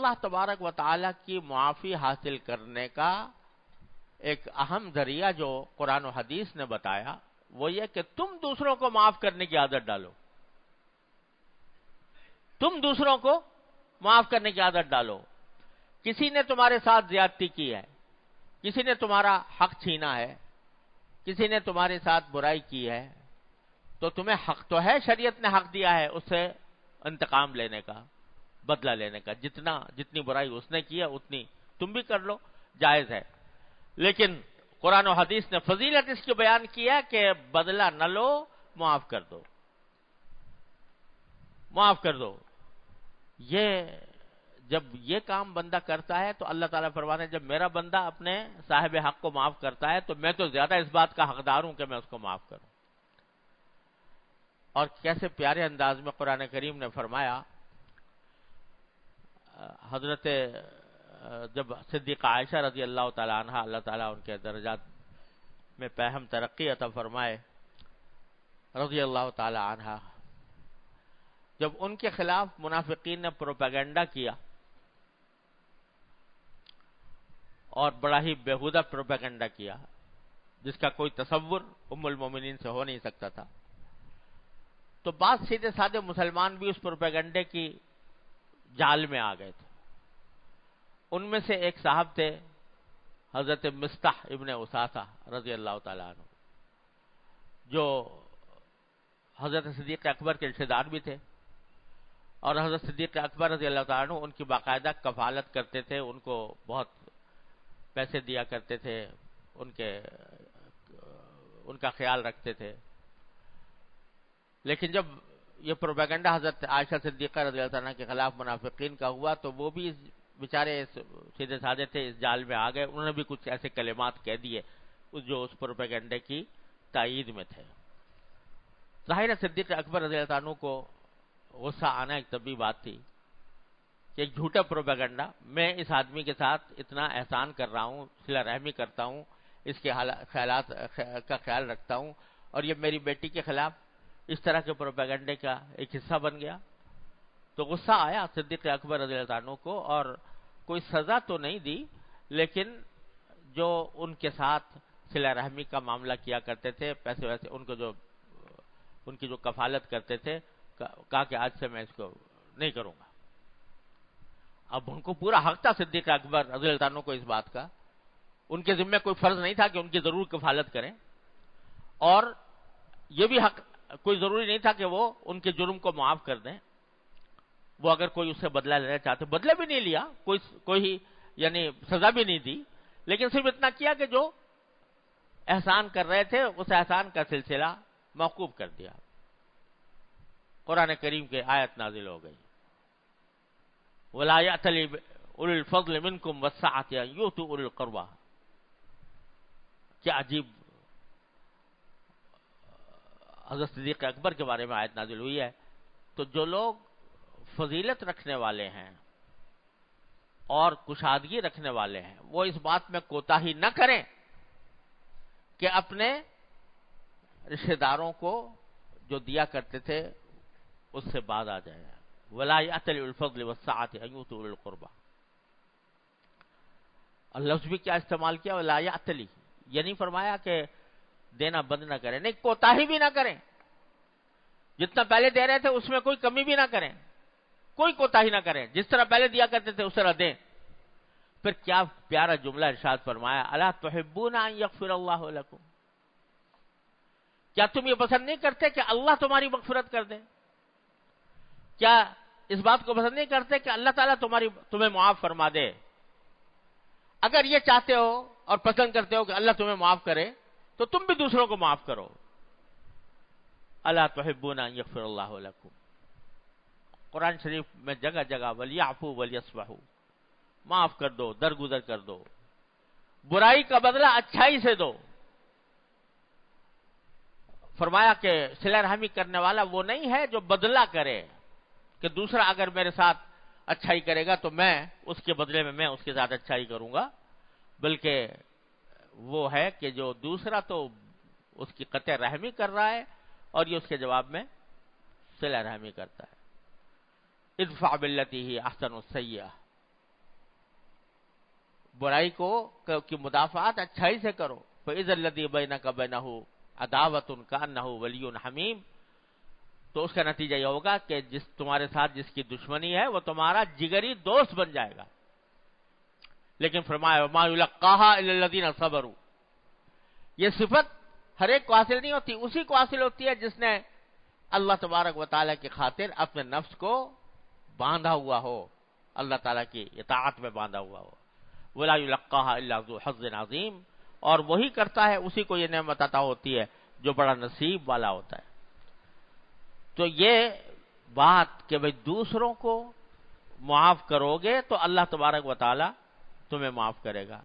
اللہ تبارک و تعالیٰ کی معافی حاصل کرنے کا ایک اہم ذریعہ جو قرآن و حدیث نے بتایا وہ یہ کہ تم دوسروں کو معاف کرنے کی عادت ڈالو. تم دوسروں کو معاف کرنے کی عادت ڈالو. کسی نے تمہارے ساتھ زیادتی کی ہے، کسی نے تمہارا حق چھینا ہے، کسی نے تمہارے ساتھ برائی کی ہے، تو تمہیں حق تو ہے، شریعت نے حق دیا ہے اس سے انتقام لینے کا، بدلہ لینے کا. جتنی برائی اس نے کی ہے اتنی تم بھی کر لو، جائز ہے. لیکن قرآن و حدیث نے فضیلت اس کی بیان کی ہے کہ بدلہ نہ لو، معاف کر دو، معاف کر دو. جب یہ کام بندہ کرتا ہے تو اللہ تعالیٰ فرماتے ہیں جب میرا بندہ اپنے صاحب حق کو معاف کرتا ہے تو میں تو زیادہ اس بات کا حقدار ہوں کہ میں اس کو معاف کروں. اور کیسے پیارے انداز میں قرآن کریم نے فرمایا، حضرت جب صدیقہ عائشہ رضی اللہ تعالی عنہ، اللہ تعالیٰ ان کے درجات میں پہم ترقی عطا فرمائے، رضی اللہ تعالی عنہ، جب ان کے خلاف منافقین نے پروپیگنڈا کیا اور بڑا ہی بیہودہ پروپیگنڈا کیا جس کا کوئی تصور ام المومنین سے ہو نہیں سکتا تھا، تو بعض سیدھے سادے مسلمان بھی اس پروپیگنڈے کی جال میں آ گئے تھے. ان میں سے ایک صاحب تھے حضرت مصطح ابن اساسہ رضی اللہ تعالیٰ عنہ، جو حضرت صدیق اکبر کے رشتہ دار بھی تھے، اور حضرت صدیق اکبر رضی اللہ تعالیٰ عنہ ان کی باقاعدہ کفالت کرتے تھے، ان کو بہت پیسے دیا کرتے تھے، ان کا خیال رکھتے تھے. لیکن جب یہ پروپیگنڈا حضرت عائشہ صدیقہ رضی اللہ عنہ کے خلاف منافقین کا ہوا تو وہ بھی بیچارے سیدھے سادے تھے، اس جال میں آ گئے. انہوں نے بھی کچھ ایسے کلمات کہہ دیے جو اس پروپیگنڈے کی تائید میں تھے. ظاہر ہے صدیق اکبر رضی اللہ عنہ کو غصہ آنا ایک طبی بات تھی کہ ایک جھوٹا پروپیگنڈا، میں اس آدمی کے ساتھ اتنا احسان کر رہا ہوں، صلہ رحمی کرتا ہوں، اس کے خیالات کا خیال رکھتا ہوں، اور یہ میری بیٹی کے خلاف اس طرح کے پروپیگنڈے کا ایک حصہ بن گیا. تو غصہ آیا صدیق اکبر رضی اللہ عنہ کو، اور کوئی سزا تو نہیں دی، لیکن جو ان کے ساتھ صلہ رحمی کا معاملہ کیا کرتے تھے، پیسے ویسے ان کی جو کفالت کرتے تھے، کہا کہ آج سے میں اس کو نہیں کروں گا. اب ان کو پورا حق تھا صدیق اکبر رضی اللہ عنہ کو اس بات کا، ان کے ذمہ کوئی فرض نہیں تھا کہ ان کی ضرور کفالت کریں، اور یہ بھی حق کوئی ضروری نہیں تھا کہ وہ ان کے جرم کو معاف کر دیں. وہ اگر کوئی اس سے بدلہ لینا چاہتے، بدلہ بھی نہیں لیا، کوئی یعنی سزا بھی نہیں دی، لیکن صرف اتنا کیا کہ جو احسان کر رہے تھے اس احسان کا سلسلہ موقوف کر دیا. قرآن کریم کے آیت نازل ہو گئی، وَلَا يَأْتَلِ أُولِي الْفَضْلِ مِنْكُمْ وَالسَّعَةِ أَنْ يُؤْتُوا أُولِي الْقُرْبَى. کیا عجیب حضرت صدیق اکبر کے بارے میں آیت نازل ہوئی ہے. تو جو لوگ فضیلت رکھنے والے ہیں اور کشادگی رکھنے والے ہیں وہ اس بات میں کوتاہی نہ کریں کہ اپنے رشتہ داروں کو جو دیا کرتے تھے اس سے باز آ جائے. وَلَا يَأْتَلِ الْفَضْلِ وَالسَّعَةِ أَنْ يُؤْتُوا أُولِي الْقُرْبَى. لفظ بھی کیا استعمال کیا، وَلَا يَأْتَلِ، یہ نہیں فرمایا کہ دینا بند نہ کریں، نہیں کوتاہی بھی نہ کریں، جتنا پہلے دے رہے تھے اس میں کوئی کمی بھی نہ کریں، کوئی کوتاہی نہ کریں، جس طرح پہلے دیا کرتے تھے اس طرح دیں. پھر کیا پیارا جملہ ارشاد فرمایا، الا تحبون ان یغفر اللہ لکم. کیا تم یہ پسند نہیں کرتے کہ اللہ تمہاری مغفرت کر دے؟ کیا اس بات کو پسند نہیں کرتے کہ اللہ تعالیٰ تمہیں معاف فرما دے؟ اگر یہ چاہتے ہو اور پسند کرتے ہو کہ اللہ تمہیں معاف کرے تو تم بھی دوسروں کو معاف کرو. الا تحبون ان یغفر اللہ لکم. قرآن شریف میں جگہ جگہ ولیعفوا ولیصفحوا، معاف کر دو، درگزر کر دو، برائی کا بدلہ اچھائی سے دو. فرمایا کہ صلہ رحمی کرنے والا وہ نہیں ہے جو بدلہ کرے، کہ دوسرا اگر میرے ساتھ اچھائی کرے گا تو میں اس کے بدلے میں اس کے ساتھ اچھائی کروں گا، بلکہ وہ ہے کہ جو دوسرا تو اس کی قطع رحمی کر رہا ہے اور یہ اس کے جواب میں صلہ رحمی کرتا ہے. ادفع باللتی ہی احسن السیئہ، برائی کو کی مدافعات اچھائی سے کرو. فَإِذَا الَّذِي بَيْنَكَ بَيْنَهُ عَدَاوَةٌ كَأَنَّهُ وَلِيٌّ حَمِيمٌ. تو اس کا نتیجہ یہ ہوگا کہ جس تمہارے ساتھ جس کی دشمنی ہے وہ تمہارا جگری دوست بن جائے گا. لیکن فرمایا وَمَا يُلَقَّاهَا إِلَّا الَّذِينَ صَبَرُوا. یہ صفت ہر ایک کو حاصل نہیں ہوتی، اسی کو حاصل ہوتی ہے جس نے اللہ تبارک و تعالیٰ کی خاطر اپنے نفس کو باندھا ہوا ہو، اللہ تعالیٰ کی اطاعت میں باندھا ہوا ہو. وَلَا يُلَقَّاهَا إِلَّا ذُو حَظٍّ عَظِيمٍ. اور وہی کرتا ہے، اسی کو یہ نعمت عطا ہوتی ہے جو بڑا نصیب والا ہوتا ہے. تو یہ بات کہ بھئی دوسروں کو معاف کرو گے تو اللہ تبارک و تعالیٰ تمہیں معاف کرے گا.